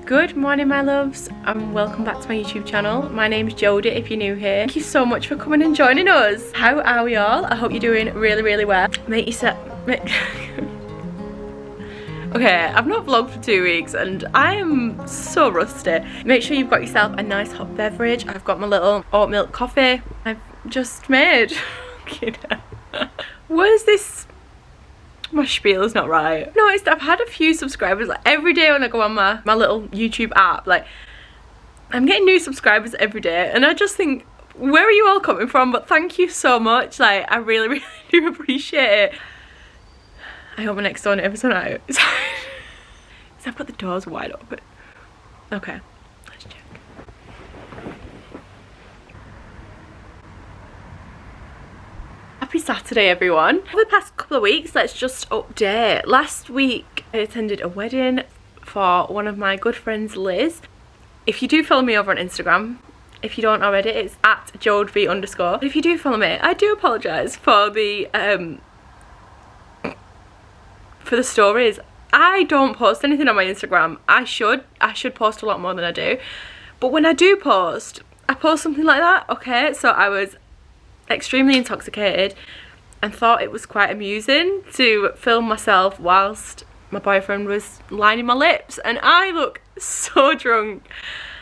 Good morning my loves and welcome back to my YouTube channel. My name's Jodie if you're new here. Thank you so much for coming and joining us. How are we all? I hope you're doing really well. Okay, I've not vlogged for 2 weeks and I am so rusty. Make sure you've got yourself a nice hot beverage. I've got my little oat milk coffee I've just made. Where's this? My spiel is not right. Noticed I've had a few subscribers like every day when I go on my little YouTube app, like I'm getting new subscribers every day and I just think, where are you all coming from? But thank you so much, like I really do appreciate it. I hope my next door neighbours are out. I've got the doors wide open. Okay, let's check. Happy Saturday everyone. Over the past couple of weeks, let's just update. Last week I attended a wedding for one of my good friends, Liz. If you do follow me over on Instagram, if you don't already, it's at jodv_. But if you do follow me, I do apologise for the stories. I don't post anything on my Instagram. I should post a lot more than I do. But when I do post, I post something like that. Okay, so I was extremely intoxicated and thought it was quite amusing to film myself whilst my boyfriend was lining my lips, and I look so drunk.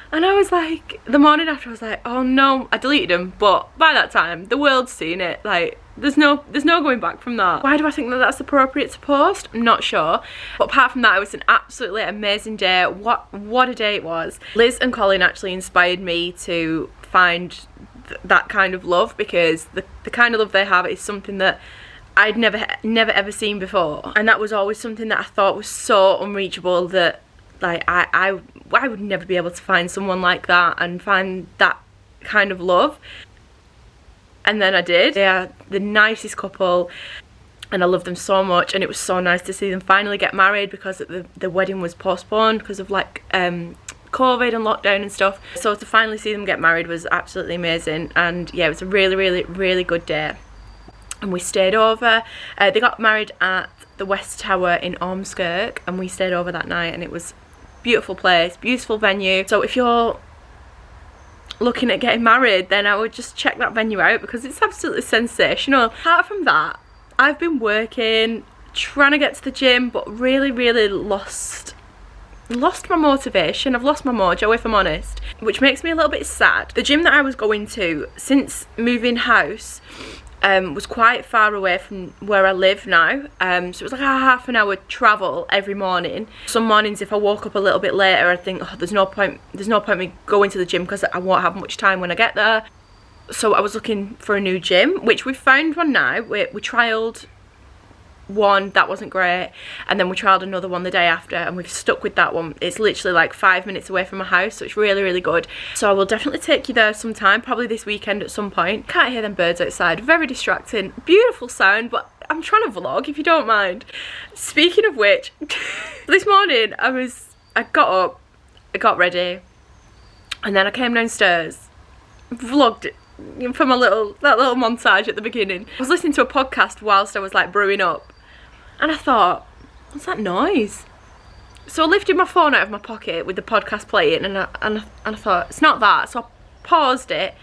And I was like, the morning after I was like, oh no, I deleted them, but by that time the world's seen it. Like there's no going back from that. Why do I think that that's appropriate to post? I'm not sure. But apart from that, it was an absolutely amazing day. What a day it was. Liz and Colin actually inspired me to find that kind of love, because the kind of love they have is something that I'd never ever seen before, and that was always something that I thought was so unreachable, that like I would never be able to find someone like that and find that kind of love. And then I did. They are the nicest couple and I love them so much, and it was so nice to see them finally get married, because the wedding was postponed because of like COVID and lockdown and stuff. So to finally see them get married was absolutely amazing, and yeah, it was a really good day. And we stayed over. They got married at the West Tower in Ormskirk, and we stayed over that night, and it was a beautiful place, beautiful venue. So if you're looking at getting married, then I would just check that venue out, because it's absolutely sensational. Apart from that, I've been working, trying to get to the gym, but really lost my motivation. I've lost my mojo, if I'm honest, which makes me a little bit sad. The gym that I was going to since moving house was quite far away from where I live now, so it was like a half an hour travel every morning. Some mornings if I woke up a little bit later, I think, oh, there's no point me going to the gym because I won't have much time when I get there. So I was looking for a new gym, which we found one now. We trialled one, that wasn't great, and then we trialled another one the day after, and we've stuck with that one. It's literally like 5 minutes away from my house, so it's really good. So I will definitely take you there sometime, probably this weekend at some point. Can't hear them birds outside, very distracting. Beautiful sound, but I'm trying to vlog if you don't mind. Speaking of which, this morning I got up, I got ready, and then I came downstairs, vlogged it for that little montage at the beginning. I was listening to a podcast whilst I was like brewing up, and I thought, what's that noise? So I lifted my phone out of my pocket with the podcast playing, and I thought, it's not that. So I paused it.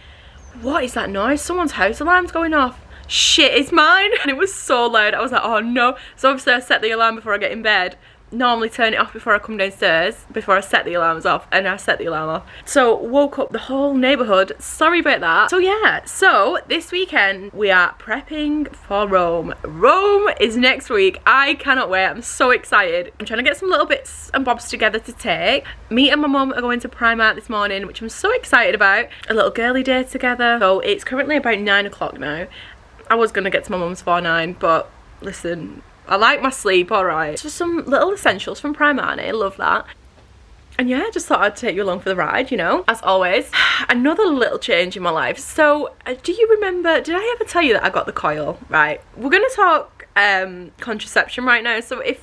What is that noise? Someone's house alarm's going off. Shit, it's mine. And it was so loud. I was like, oh no. So obviously I set the alarm before I get in bed. Normally turn it off before I come downstairs, before I set the alarms off, and I set the alarm off. So woke up the whole neighbourhood. Sorry about that. So yeah, so this weekend we are prepping for Rome. Rome is next week. I cannot wait. I'm so excited. I'm trying to get some little bits and bobs together to take. Me and my mum are going to Primark this morning, which I'm so excited about. A little girly day together. So it's currently about 9 o'clock now. I was going to get to my mum's for 9, but listen, I like my sleep, alright. Just some little essentials from Primark, I love that. And yeah, I just thought I'd take you along for the ride, you know. As always, another little change in my life. So, do you remember, did I ever tell you that I got the coil? Right, we're going to talk contraception right now. So if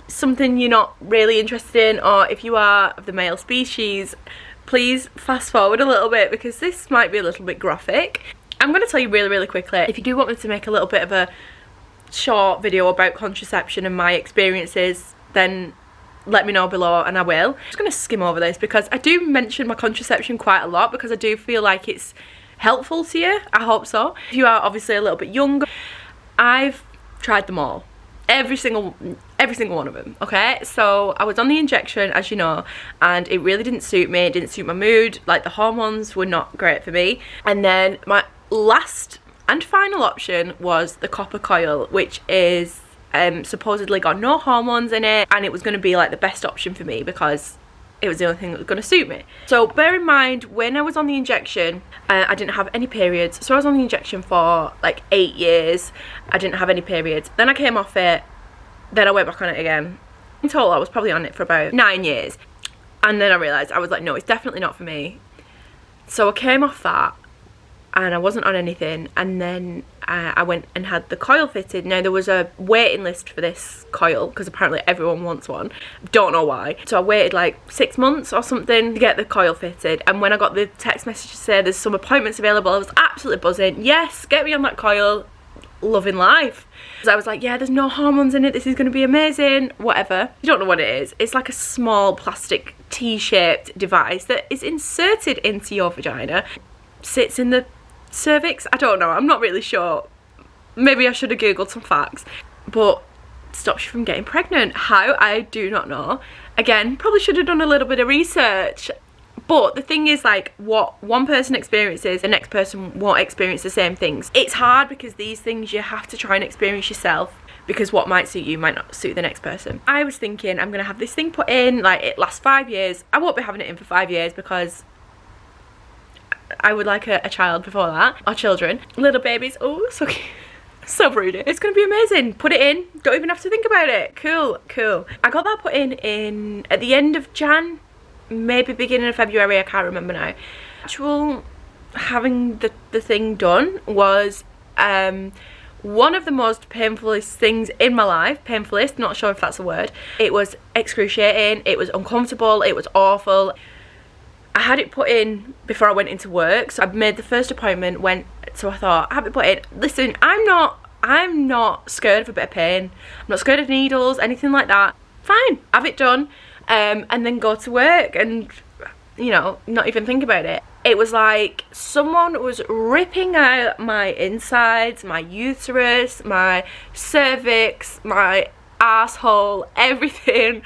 something you're not really interested in, or if you are of the male species, please fast forward a little bit, because this might be a little bit graphic. I'm going to tell you really quickly. If you do want me to make a little bit of a short video about contraception and my experiences then let me know below and I will. I'm just going to skim over this because I do mention my contraception quite a lot because I do feel like it's helpful to you. I hope so. If you are obviously a little bit younger, I've tried them all. Every single one of them, okay? So I was on the injection, as you know, and it really didn't suit me. It didn't suit my mood. Like, the hormones were not great for me. And then my last and final option was the copper coil, which is supposedly got no hormones in it, and it was going to be like the best option for me because it was the only thing that was going to suit me. So bear in mind, when I was on the injection, I didn't have any periods. So I was on the injection for like 8 years. I didn't have any periods. Then I came off it. Then I went back on it again. In total, I was probably on it for about 9 years. And then I realised, I was like, no, it's definitely not for me. So I came off that and I wasn't on anything. And then I went and had the coil fitted. Now, there was a waiting list for this coil because apparently everyone wants one. Don't know why. So I waited like 6 months or something to get the coil fitted. And when I got the text message to say there's some appointments available, I was absolutely buzzing. Yes, get me on that coil. Loving life. So I was like, yeah, there's no hormones in it. This is going to be amazing. Whatever. You don't know what it is. It's like a small plastic T-shaped device that is inserted into your vagina. Sits in the cervix. I don't know. I'm not really sure. Maybe I should have googled some facts. But stops you from getting pregnant. How? I do not know. Again, probably should have done a little bit of research. But the thing is, like, what one person experiences, the next person won't experience the same things. It's hard because these things you have to try and experience yourself, because what might suit you might not suit the next person. I was thinking, I'm going to have this thing put in, like, it lasts 5 years. I won't be having it in for 5 years because I would like a child before that. Or children. Little babies. Oh, so cute. So broody. It's going to be amazing. Put it in. Don't even have to think about it. Cool, cool. I got that put in at the end of Jan. Maybe beginning of February, I can't remember now. Actual having the thing done was one of the most painfulest things in my life. Painfulest, not sure if that's a word. It was excruciating, it was uncomfortable, it was awful. I had it put in before I went into work, so I made the first appointment, so I thought, I have it put in. Listen, I'm not scared of a bit of pain. I'm not scared of needles, anything like that. Fine, have it done. And then go to work and, you know, not even think about it. It was like someone was ripping out my insides, my uterus, my cervix, my asshole. Everything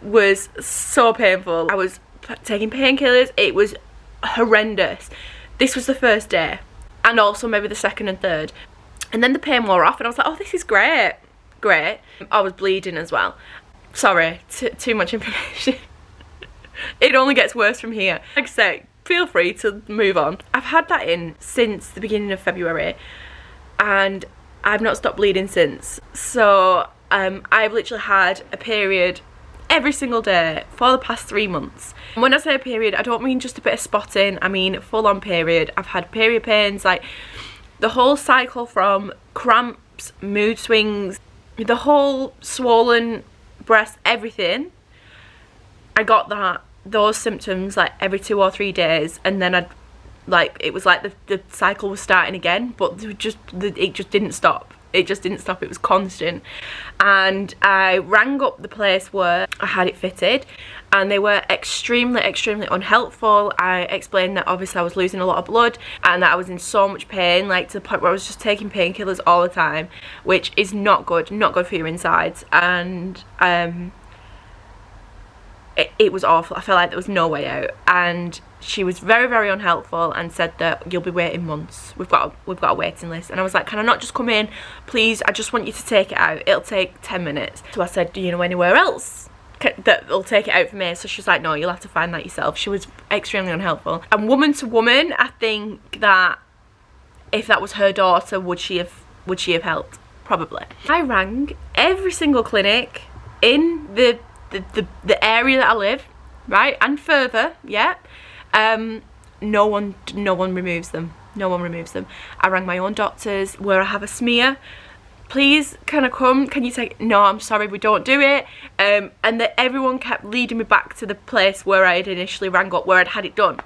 was so painful. I was taking painkillers. It was horrendous. This was the first day, and also maybe the second and third. And then the pain wore off and I was like, oh, this is great. Great. I was bleeding as well. Sorry, too much information. It only gets worse from here. Like I say, feel free to move on. I've had that in since the beginning of February and I've not stopped bleeding since. So I've literally had a period every single day for the past 3 months. And when I say a period, I don't mean just a bit of spotting, I mean full on period. I've had period pains, like the whole cycle from cramps, mood swings, the whole swollen breast, everything. I got those symptoms like every 2 or 3 days, and then it was like the cycle was starting again, but it just didn't stop. It just didn't stop. It was constant. And I rang up the place where I had it fitted and they were extremely unhelpful. I explained that obviously I was losing a lot of blood and that I was in so much pain, like to the point where I was just taking painkillers all the time, which is not good for your insides. And it was awful. I felt like there was no way out, and she was very unhelpful and said that you'll be waiting months. We've got a waiting list. And I was like, can I not just come in, please? I just want you to take it out. It'll take 10 minutes. So I said, do you know anywhere else that'll take it out for me? So she was like, no, you'll have to find that yourself. She was extremely unhelpful. And woman to woman, I think that if that was her daughter, would she have helped? Probably. I rang every single clinic in the area that I live, right, and further, yeah. No one removes them. No one removes them. I rang my own doctors where I have a smear. Please, can I come? Can you take? No, I'm sorry, we don't do it. And that everyone kept leading me back to the place where I had initially rang up, where I'd had it done.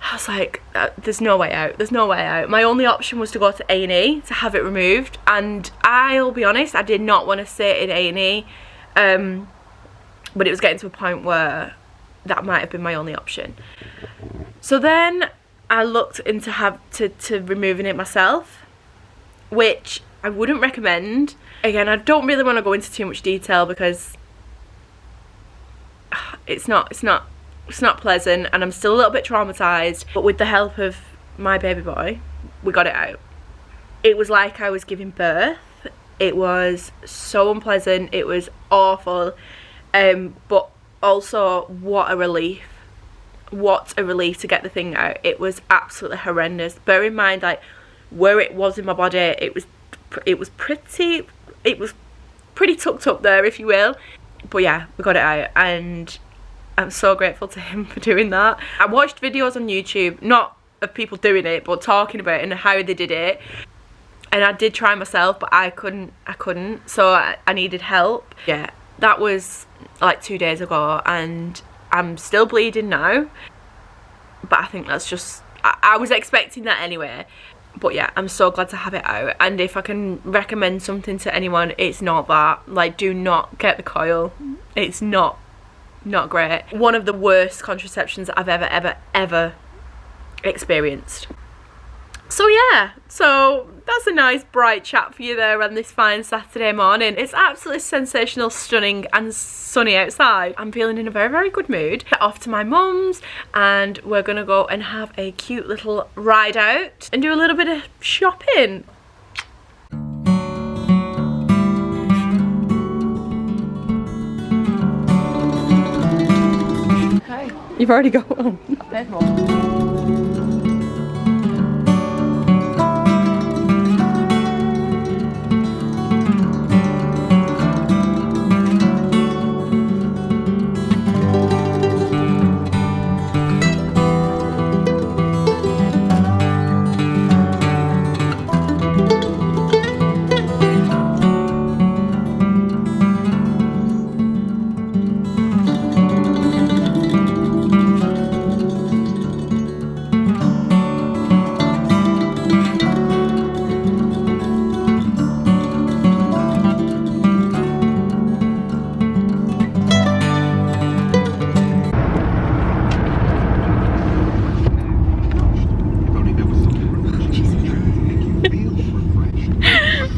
I was like, there's no way out. There's no way out. My only option was to go to A&E to have it removed. And I'll be honest, I did not want to sit in A&E But it was getting to a point where that might have been my only option. So then I looked into to removing it myself, which I wouldn't recommend. Again, I don't really want to go into too much detail because it's not pleasant, and I'm still a little bit traumatized. But with the help of my baby boy, we got it out. It was like I was giving birth. It was so unpleasant. It was awful. But also, what a relief. What a relief to get the thing out. It was absolutely horrendous. Bear in mind, like, where it was in my body, it was pretty tucked up there, if you will. But yeah, we got it out, and I'm so grateful to him for doing that. I watched videos on YouTube, not of people doing it, but talking about it and how they did it. And I did try myself, but I couldn't, so I needed help. Yeah, that was like 2 days ago, and I'm still bleeding now. But I think that's just, I was expecting that anyway. But yeah, I'm so glad to have it out. And if I can recommend something to anyone, it's not that. Like, do not get the coil. It's not great. One of the worst contraceptions I've ever experienced. So yeah, so that's a nice bright chat for you there on this fine Saturday morning. It's absolutely sensational, stunning and sunny outside. I'm feeling in a very, very good mood. Off to my mum's, and we're gonna go and have a cute little ride out and do a little bit of shopping. Hi. You've already got one. I paid one.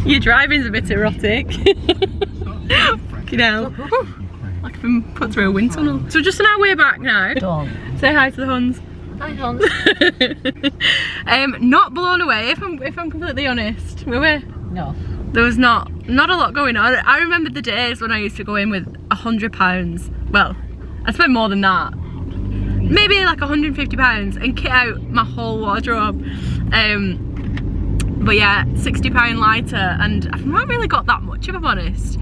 Your driving's a bit erotic. Fucking hell. Like I've been put through a wind tunnel. So just on our way back now. Don't. Say hi to the Huns. Hi, Hans. Not blown away, if I'm completely honest. Were we? No. There was not a lot going on. I remember the days when I used to go in with £100. Well, I spent more than that. Maybe like £150 and kit out my whole wardrobe. But yeah, £60 lighter, and I've not really got that much, if I'm honest.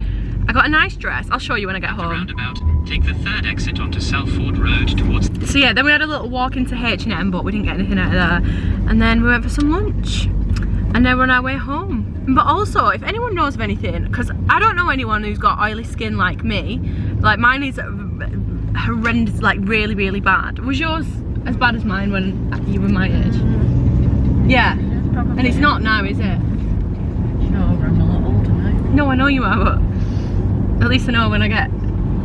I got a nice dress. I'll show you when I get home. Roundabout, take the third exit onto Salford Road towards... So yeah, then we had a little walk into H&M, but we didn't get anything out of there. And then we went for some lunch. And now we're on our way home. But also, if anyone knows of anything, because I don't know anyone who's got oily skin like me. Like, mine is horrendous, like really, really bad. Was yours as bad as mine when you were my age? Yeah. Probably. And it's not now, is it? No, I'm a lot older now. No, I know you are, but at least I know when I get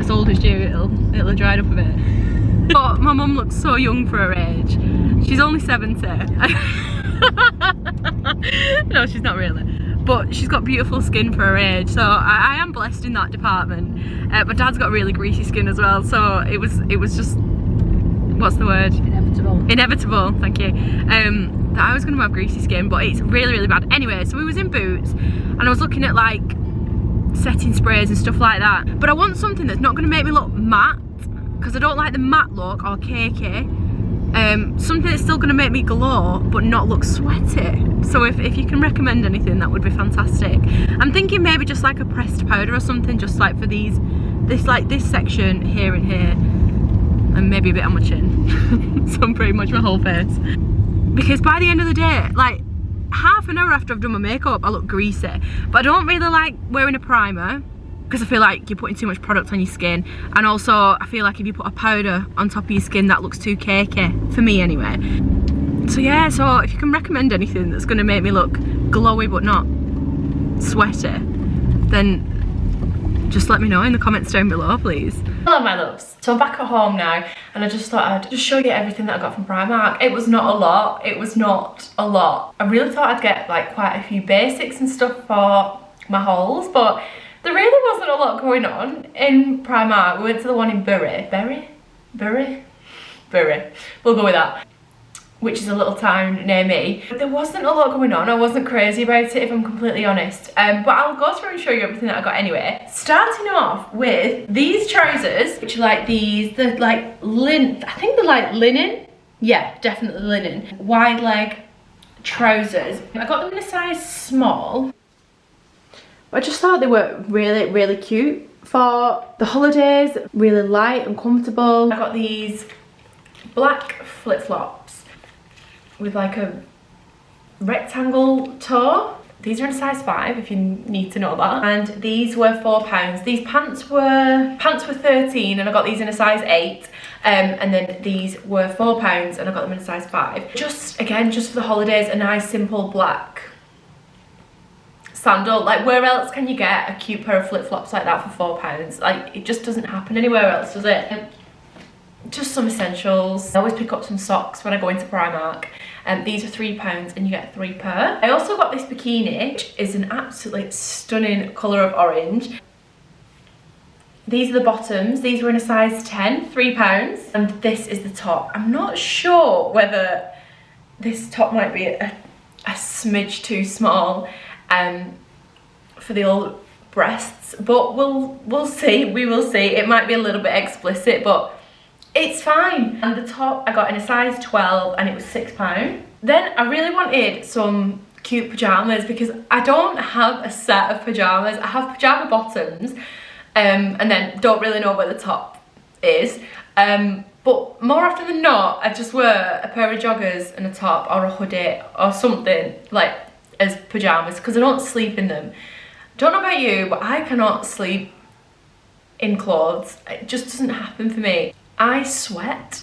as old as you, it'll have dried up a bit. But my mum looks so young for her age. She's only 70. No, she's not really. But she's got beautiful skin for her age, so I am blessed in that department. But Dad's got really greasy skin as well, so it was just, what's the word? Inevitable, thank you. That I was going to have greasy skin, but it's really, really bad. Anyway, so we was in Boots, and I was looking at like setting sprays and stuff like that. But I want something that's not going to make me look matte, because I don't like the matte look or cakey. Something that's still going to make me glow, but not look sweaty. So if you can recommend anything, that would be fantastic. I'm thinking maybe just like a pressed powder or something, just like for this section here and here, and maybe a bit on my chin. So pretty much my whole face. Because by the end of the day, like half an hour after I've done my makeup, I look greasy. But I don't really like wearing a primer, because I feel like you're putting too much product on your skin. And also, I feel like if you put a powder on top of your skin, that looks too cakey, for me anyway. So yeah, so if you can recommend anything that's going to make me look glowy but not sweaty, then Just let me know in the comments down below, please. Hello my loves. So I'm back at home now and I just thought I'd just show you everything that I got from Primark. It was not a lot. It was not a lot. I really thought I'd get like quite a few basics and stuff for my hauls, but there really wasn't a lot going on in Primark. We went to the one in Bury. We'll go with that, which is a little town near me. But there wasn't a lot going on. I wasn't crazy about it, if I'm completely honest. But I'll go through and show you everything that I got anyway. Starting off with these trousers, which are like these, they're like linen, I think they're like linen. Yeah, definitely linen. Wide leg trousers. I got them in a size small. I just thought they were really, really cute for the holidays. Really light and comfortable. I got these black flip-flops with like a rectangle toe. These are in a size 5 if you need to know that. And these were £4. These pants were 13 and I got these in a size 8. And then these were £4 and I got them in a size 5. Just again, just for the holidays, a nice simple black sandal. Like, where else can you get a cute pair of flip-flops like that for £4? Like, it just doesn't happen anywhere else, does it? Just some essentials. I always pick up some socks when I go into Primark. These are £3 and you get 3 per. I also got this bikini, which is an absolutely stunning colour of orange. These are the bottoms. These were in a size 10, £3. And this is the top. I'm not sure whether this top might be a smidge too small for the old breasts, but we'll see. We will see. It might be a little bit explicit, but it's fine. And the top I got in a size 12 and it was £6. Then I really wanted some cute pajamas because I don't have a set of pajamas. I have pajama bottoms and then don't really know where the top is. But more often than not, I just wear a pair of joggers and a top or a hoodie or something like as pajamas because I don't sleep in them. Don't know about you, but I cannot sleep in clothes. It just doesn't happen for me. I sweat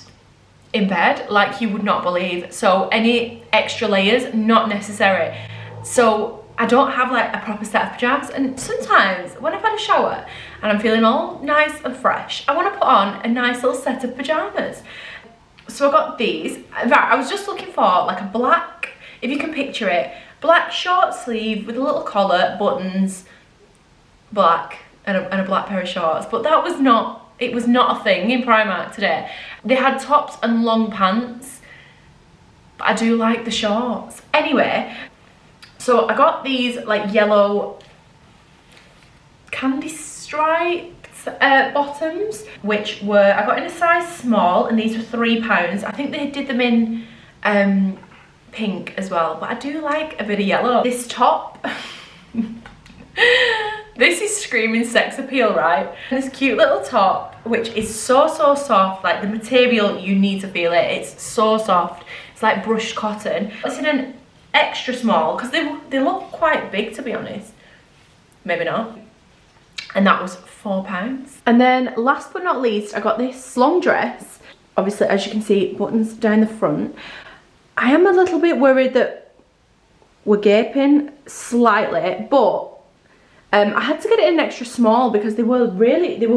in bed like you would not believe. So any extra layers, not necessary. So I don't have like a proper set of pajamas. And sometimes when I've had a shower and I'm feeling all nice and fresh, I want to put on a nice little set of pajamas. So I got these. In fact, I was just looking for like a black, if you can picture it, black short sleeve with a little collar, buttons, black, and a black pair of shorts. But that was not, it was not a thing in Primark today. They had tops and long pants, but I do like the shorts. Anyway, so I got these like yellow candy striped bottoms, which were, I got in a size small and these were £3. I think they did them in pink as well, but I do like a bit of yellow. This top, this is screaming sex appeal, right? This cute little top, which is so soft, like the material, you need to feel it. It's so soft. It's like brushed cotton. It's in an extra small because they look quite big, to be honest. Maybe not. And that was £4. And then last but not least, I got this long dress. Obviously, as you can see, buttons down the front. I am a little bit worried that we're gaping slightly, but I had to get it in extra small because they were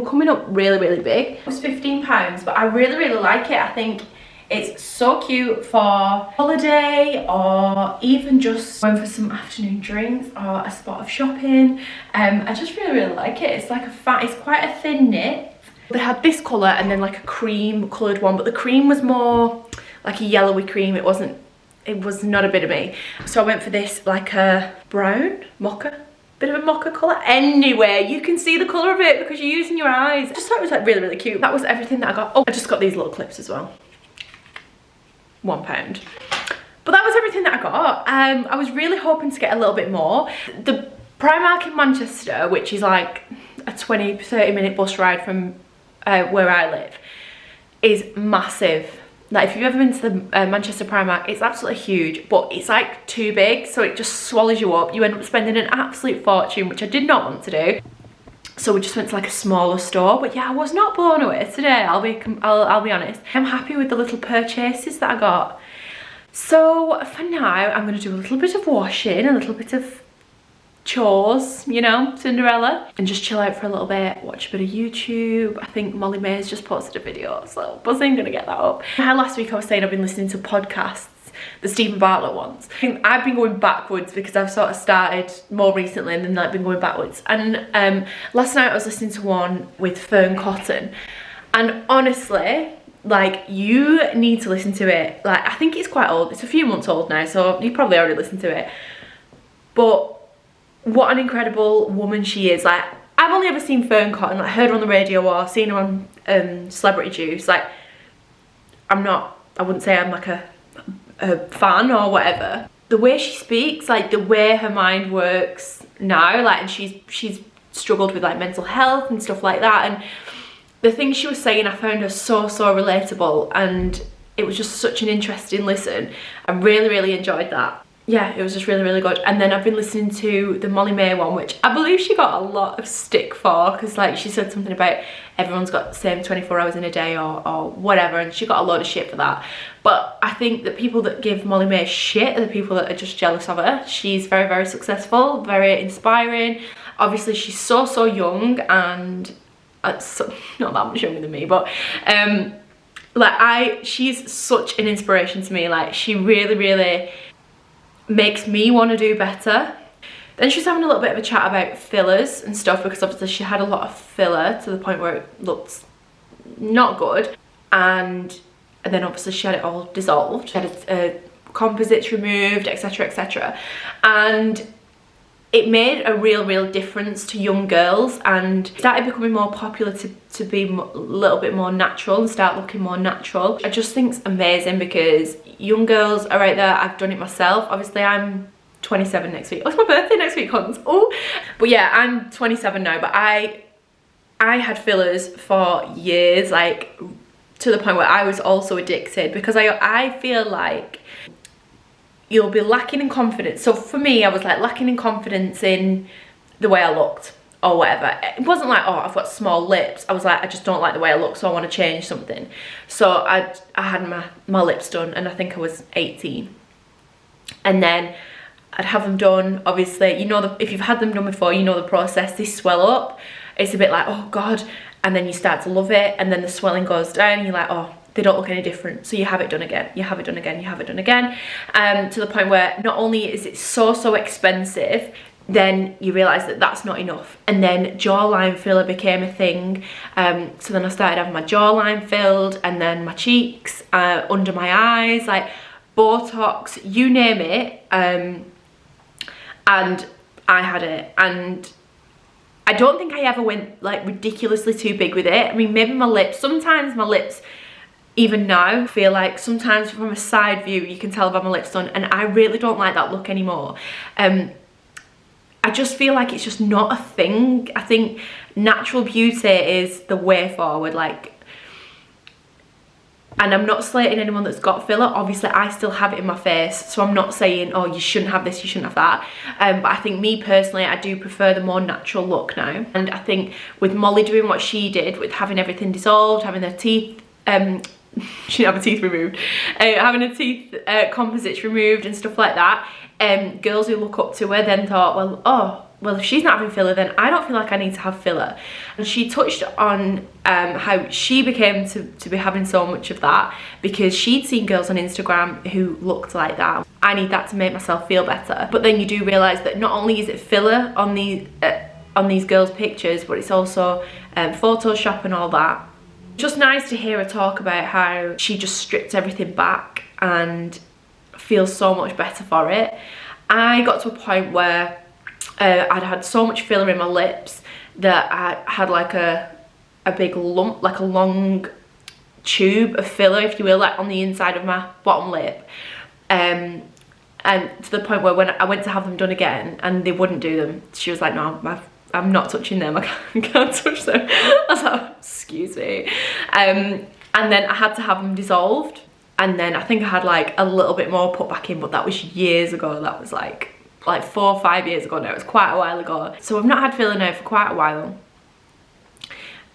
coming up really big. It was £15, but I really like it. I think it's so cute for holiday or even just going for some afternoon drinks or a spot of shopping. I just really like it. It's like it's quite a thin knit. They had this colour and then like a cream coloured one, but the cream was more like a yellowy cream. It was not a bit of me. So I went for this like a brown mocha, bit of a mocha colour. Anyway, you can see the colour of it because you're using your eyes. I just thought it was like really cute. That was everything that I got. Oh, I just got these little clips as well. £1. But that was everything that I got. I was really hoping to get a little bit more. The Primark in Manchester, which is like a 20-30 minute bus ride from where I live, is massive. Like if you've ever been to the Manchester Primark, it's absolutely huge, but it's like too big, so it just swallows you up. You end up spending an absolute fortune, which I did not want to do. So we just went to like a smaller store. But yeah, I was not blown away today, I'll be honest. I'm happy with the little purchases that I got. So for now, I'm gonna do a little bit of washing, a little bit of chores, you know, Cinderella, and just chill out for a little bit, watch a bit of YouTube. I think Molly May's just posted a video, so buzzing, gonna get that up. Last week I was saying I've been listening to podcasts, the Stephen Bartlett ones. I think I've been going backwards because I've sort of started more recently and then like been going backwards. And last night I was listening to one with Fern Cotton, and honestly, like, you need to listen to it. Like, I think it's quite old, it's a few months old now, so you probably already listened to it, but what an incredible woman she is. Like, I've only ever seen Fern Cotton, like heard her on the radio or seen her on Celebrity Juice. Like, I wouldn't say I'm like a fan or whatever. The way she speaks, like the way her mind works now, like, and she's struggled with like mental health and stuff like that, and the things she was saying, I found her so relatable, and it was just such an interesting listen. I really enjoyed that. Yeah, it was just really good. And then I've been listening to the Molly May one, which I believe she got a lot of stick for, because like she said something about everyone's got the same 24 hours in a day or whatever, and she got a load of shit for that. But I think that people that give Molly May shit are the people that are just jealous of her. She's very successful, very inspiring. Obviously she's so young, and not that much younger than me, but like she's such an inspiration to me. Like, she really makes me want to do better. Then she was having a little bit of a chat about fillers and stuff, because obviously she had a lot of filler to the point where it looked not good, and then obviously she had it all dissolved. She had composites removed, etc, and it made a real difference to young girls, and started becoming more popular to be a little bit more natural and start looking more natural. I just think it's amazing, because young girls are out there. I've done it myself. Obviously I'm 27 next week. Oh, it's my birthday next week, Hans. Oh, but yeah, I'm 27 now, but I had fillers for years, like to the point where I was also addicted, because I feel like you'll be lacking in confidence. So for me, I was like lacking in confidence in the way I looked or whatever. It wasn't like, oh, I've got small lips. I was like, I just don't like the way I look, so I want to change something. So I had my lips done, and I think I was 18. And then I'd have them done, obviously, you know, if you've had them done before, you know the process. They swell up. It's a bit like, oh God. And then you start to love it, and then the swelling goes down, and you're like, oh, they don't look any different. So you have it done again, you have it done again, you have it done again, to the point where not only is it so expensive, then you realise that that's not enough. And then jawline filler became a thing. So then I started having my jawline filled, and then my cheeks, under my eyes, like Botox, you name it, and I had it. And I don't think I ever went like ridiculously too big with it. I mean, maybe my lips, sometimes my lips, even now, feel like sometimes from a side view you can tell I've had my lips done, and I really don't like that look anymore. I just feel like it's just not a thing. I think natural beauty is the way forward, like, and I'm not slating anyone that's got filler. Obviously I still have it in my face, so I'm not saying, oh, you shouldn't have this, you shouldn't have that, but I think me personally, I do prefer the more natural look now. And I think with Molly doing what she did, with having everything dissolved, having her teeth, she didn't have her teeth removed, having her teeth composites removed and stuff like that, girls who look up to her then thought, well, if she's not having filler, then I don't feel like I need to have filler. And she touched on how she became to be having so much of that, because she'd seen girls on Instagram who looked like that. I need that to make myself feel better. But then you do realise that not only is it filler on these girls' pictures, but it's also Photoshop and all that. Just nice to hear her talk about how she just stripped everything back and feels so much better for it. I got to a point where I'd had so much filler in my lips that I had like a big lump, like a long tube of filler, if you will, like on the inside of my bottom lip, and to the point where when I went to have them done again and they wouldn't do them, she was like, no, I'm not touching them, I can't touch them. I was like, excuse me. And then I had to have them dissolved, and then I think I had like a little bit more put back in, but that was years ago. That was like 4 or 5 years ago now. It was quite a while ago. So I've not had filler now for quite a while.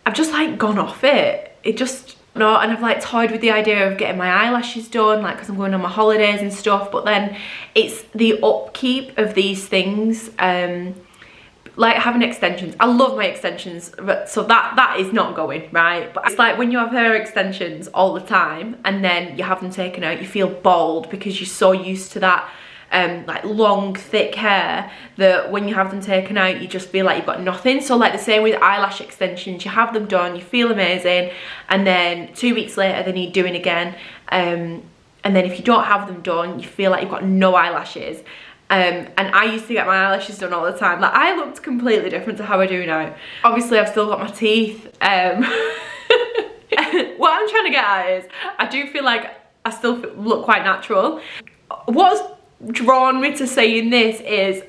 I've just like gone off it. It just, No, and I've like toyed with the idea of getting my eyelashes done, like because I'm going on my holidays and stuff, but then it's the upkeep of these things, like having extensions. I love my extensions, but so that is not going, right? But it's like when you have hair extensions all the time and then you have them taken out, you feel bald because you're so used to that like long thick hair that when you have them taken out you just feel like you've got nothing. So like the same with eyelash extensions, you have them done, you feel amazing, and then 2 weeks later they need doing again, and then if you don't have them done you feel like you've got no eyelashes. And I used to get my eyelashes done all the time. Like I looked completely different to how I do now. Obviously I've still got my teeth. What I'm trying to get at is I do feel like I still look quite natural. What's drawn me to saying this is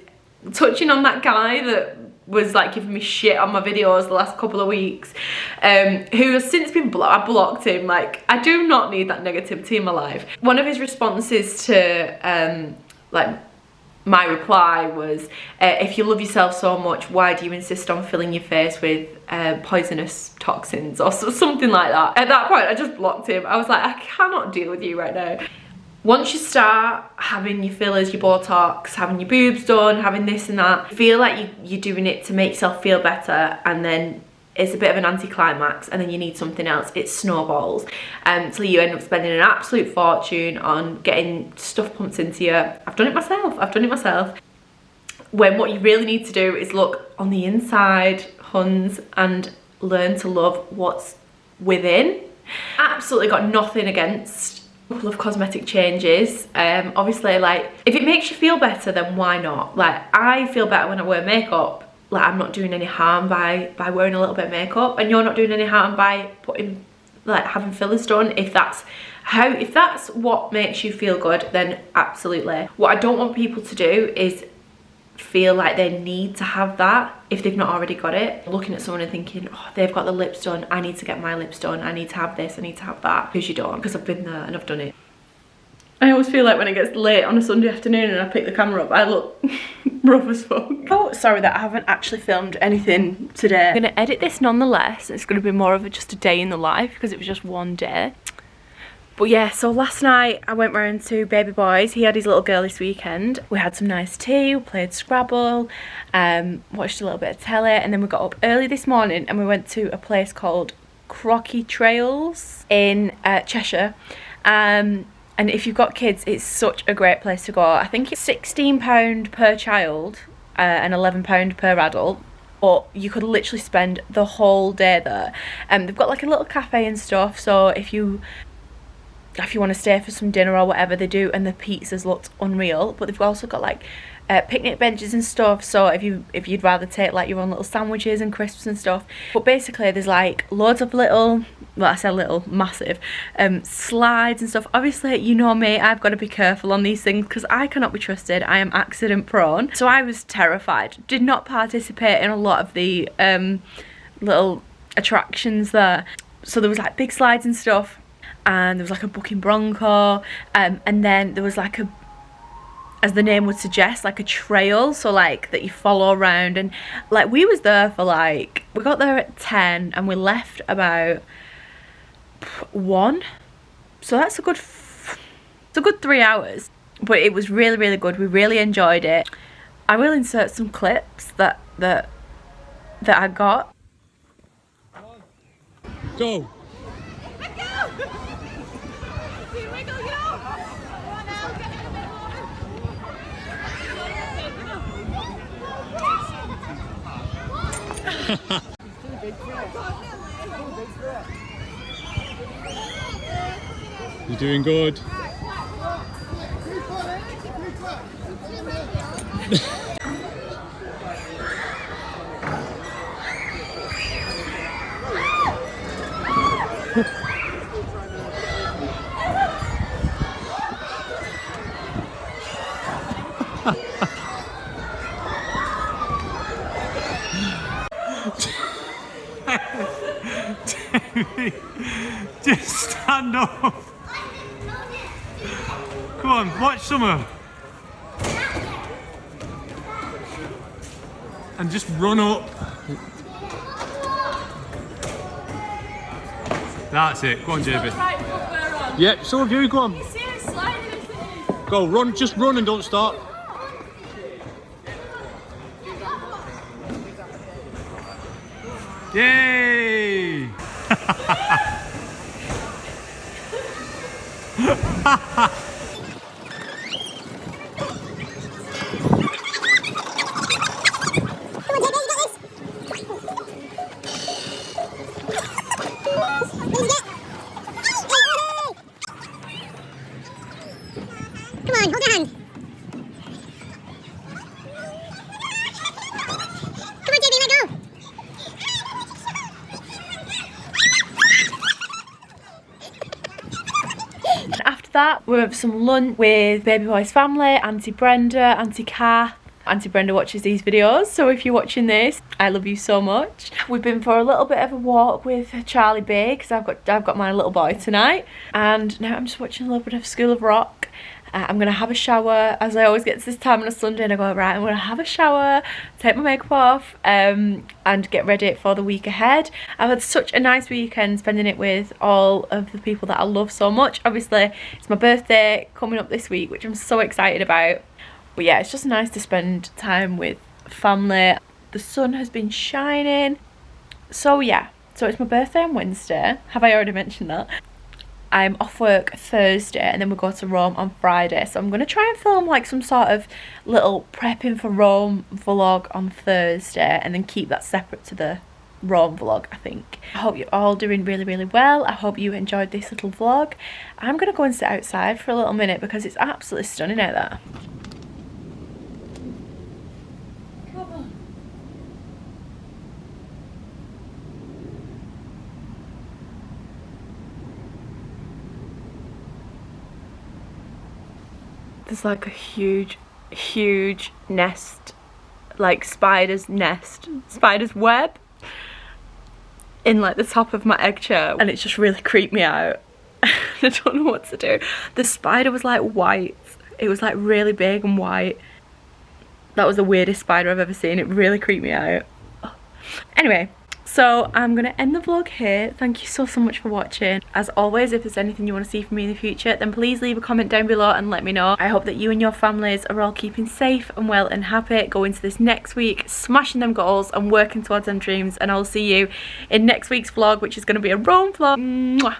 touching on that guy that was like giving me shit on my videos the last couple of weeks, who has since been I blocked him. Like I do not need that negativity in my life. One of his responses to like my reply was, if you love yourself so much, why do you insist on filling your face with poisonous toxins or something like that? At that point I just blocked him. I was like, I cannot deal with you right now. Once you start having your fillers, your Botox, having your boobs done, having this and that, feel like you're doing it to make yourself feel better, and then it's a bit of an anticlimax, and then you need something else. It snowballs until you end up spending an absolute fortune on getting stuff pumped into you. I've done it myself. When what you really need to do is look on the inside, huns, and learn to love what's within. Absolutely got nothing against couple of cosmetic changes. Obviously, like if it makes you feel better, then why not? Like I feel better when I wear makeup. Like I'm not doing any harm by wearing a little bit of makeup, and you're not doing any harm by putting like having fillers done. If that's what makes you feel good, then absolutely. What I don't want people to do is feel like they need to have that if they've not already got it. Looking at someone and thinking, oh, they've got the lips done, I need to get my lips done, I need to have this, I need to have that. Because you don't, because I've been there and I've done it. I always feel like when it gets late on a Sunday afternoon and I pick the camera up, I look rough as fuck. Oh, sorry that I haven't actually filmed anything today. I'm gonna edit this nonetheless. It's gonna be more of just a day in the life because it was just one day. But yeah, so last night I went round to baby boy's. He had his little girl this weekend. We had some nice tea, we played Scrabble, watched a little bit of telly, and then we got up early this morning and we went to a place called Crocky Trails in Cheshire. And if you've got kids, it's such a great place to go. I think it's £16 per child and £11 per adult. But you could literally spend the whole day there. They've got like a little cafe and stuff, so if you want to stay for some dinner or whatever, they do, and the pizzas looked unreal. But they've also got like picnic benches and stuff, so if you'd rather take like your own little sandwiches and crisps and stuff. But basically there's like loads of little, well I said little, massive slides and stuff. Obviously, you know me, I've got to be careful on these things because I cannot be trusted. I am accident prone, so I was terrified. Did not participate in a lot of the little attractions there. So there was like big slides and stuff, and there was like a bucking bronco, and then there was like a, as the name would suggest, like a trail, so like that you follow around. And like we was there for like, we got there at 10 and we left about 1, so that's a good 3 hours. But it was really, really good. We really enjoyed it. I will insert some clips that I got. Go. You're doing good. Just stand up. Come on, watch Summer. And just run up. That's it. Go on, JB. Right footwear on. Yep, so have you. Go on. You see it sliding, isn't it? Go, run. Just run and don't stop. Yay! Come on, hold your hand. Come on, JB, let go. After that, we went for some lunch with baby boy's family, Auntie Brenda, Auntie Kath. Auntie Brenda watches these videos, so if you're watching this, I love you so much. We've been for a little bit of a walk with Charlie B, because I've got my little boy tonight, and now I'm just watching a little bit of School of Rock. I'm gonna have a shower, as I always get to this time on a Sunday, and I go, right, I'm gonna have a shower, take my makeup off, and get ready for the week ahead. I've had such a nice weekend spending it with all of the people that I love so much. Obviously, it's my birthday coming up this week, which I'm so excited about. But yeah, it's just nice to spend time with family. The sun has been shining. So yeah, so it's my birthday on Wednesday. Have I already mentioned that? I'm off work Thursday and then we go to Rome on Friday. So I'm going to try and film like some sort of little prepping for Rome vlog on Thursday and then keep that separate to the Rome vlog, I think. I hope you're all doing really, really well. I hope you enjoyed this little vlog. I'm going to go and sit outside for a little minute because it's absolutely stunning out there. There's like a huge nest, like spider's web in like the top of my egg chair, and it just really creeped me out. I don't know what to do. The spider was like white. It was like really big and white. That was the weirdest spider I've ever seen. It really creeped me out. Anyway, so I'm going to end the vlog here. Thank you so much for watching. As always, if there's anything you want to see from me in the future, then please leave a comment down below and let me know. I hope that you and your families are all keeping safe and well and happy going into this next week, smashing them goals and working towards them dreams. And I'll see you in next week's vlog, which is going to be a Rome vlog. Mwah.